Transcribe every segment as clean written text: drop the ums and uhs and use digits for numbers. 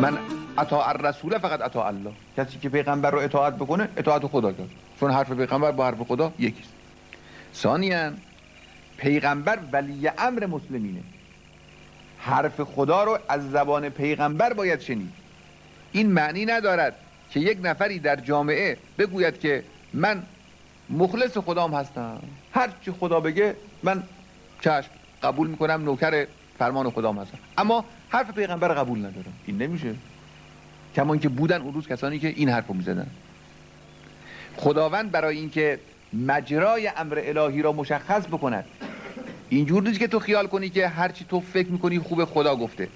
من اطاع الرسول فقط اطاع الله. کسی که پیغمبر رو اطاعت بکنه اطاعت خدا کرد، چون حرف پیغمبر با حرف خدا یکیست. ثانیاً پیغمبر ولی امر مسلمینه، حرف خدا رو از زبان پیغمبر باید شنید. این معنی ندارد که یک نفری در جامعه بگوید که من مخلص خدام هستم، هر چی خدا بگه من چشم قبول میکنم، نوکر فرمان خدام هستم، اما حرف پیغمبر قبول ندارم. این نمیشه. کما اینکه بودن اون روز کسانی که این حرفو میزدن. خداوند برای اینکه مجرای امر الهی را مشخص بکند، اینجور نیست که تو خیال کنی که هرچی تو فکر میکنی خوب خدا گفته،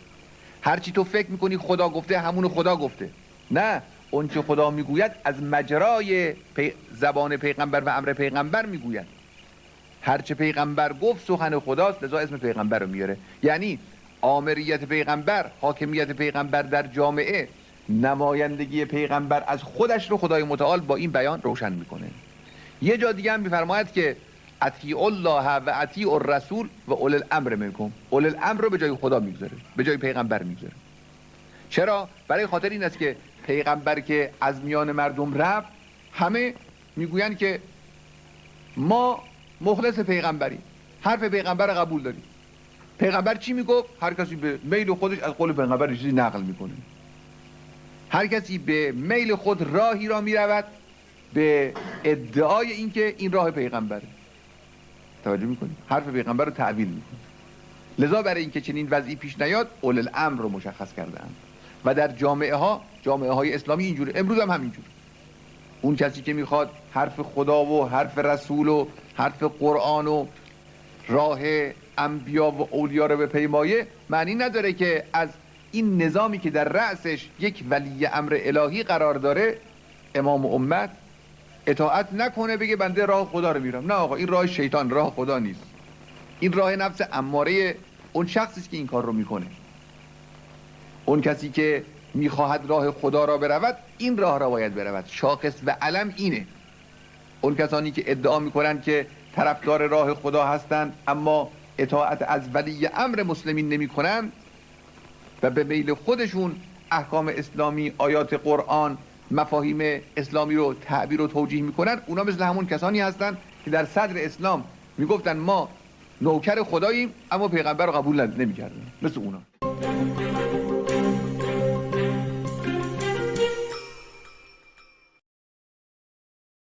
هرچی تو فکر میکنی خدا گفته همون خدا گفته. نه، اون چه خدا میگوید از مجرای زبان پیغمبر و امر پیغمبر میگوید. هرچه پیغمبر گفت سخن خداست، لذا اسم پیغمبر رو میاره. یعنی آمریت پیغمبر، حاکمیت پیغمبر در جامعه، نمایندگی پیغمبر از خودش رو خدای متعال با این بیان روشن میکنه. یه جا دیگه هم میفرماید که اطیعوا الله و اطیعوا الرسول و اولی الامر منکم. اولی الامر رو به جای خدا میگذاره، به جای پیغمبر میگذاره. چرا؟ برای خاطر این است که پیغمبر که از میان مردم رفت، همه میگویند که ما مخلص پیغمبری، حرف پیغمبر قبول داریم. پیغمبر چی میگفت؟ هر کسی به میل خودش از قول پیغمبر چیزی نقل میکنه. هر کسی به میل خود راهی را میرود به ادعای اینکه این راه پیغمبره. توجه میکنید؟ حرف پیغمبر رو تعویل میکنه. لذا برای اینکه چنین وضعی پیش نیاد، اول الامر رو مشخص کردن. و در جامعه های اسلامی اینجوره، امروز هم همینجور. اون کسی که میخواد حرف خدا و حرف رسول و حرف قرآن و راه انبیا و اولیا رو به پیمایه، معنی نداره که از این نظامی که در رأسش یک ولی امر الهی قرار داره، امام امت، اطاعت نکنه، بگه بنده راه خدا رو میرم. نه آقا، این راه شیطان، راه خدا نیست. این راه نفس اماره اون شخصی که این کار رو میکنه. اون کسی که میخواهد راه خدا را برود، این راه را باید برود. شاخص و علم اینه. اون کسانی که ادعا میکنن که طرفدار راه خدا هستند اما اطاعت از ولی امر مسلمین نمیکنن و به میل خودشون احکام اسلامی، آیات قرآن، مفاهیم اسلامی رو تعبیر و توجیه میکنن، اونا مثل همون کسانی هستن که در صدر اسلام میگفتن ما نوکر خداییم اما پیغمبر رو قبول نمیکردن. مثل اونا.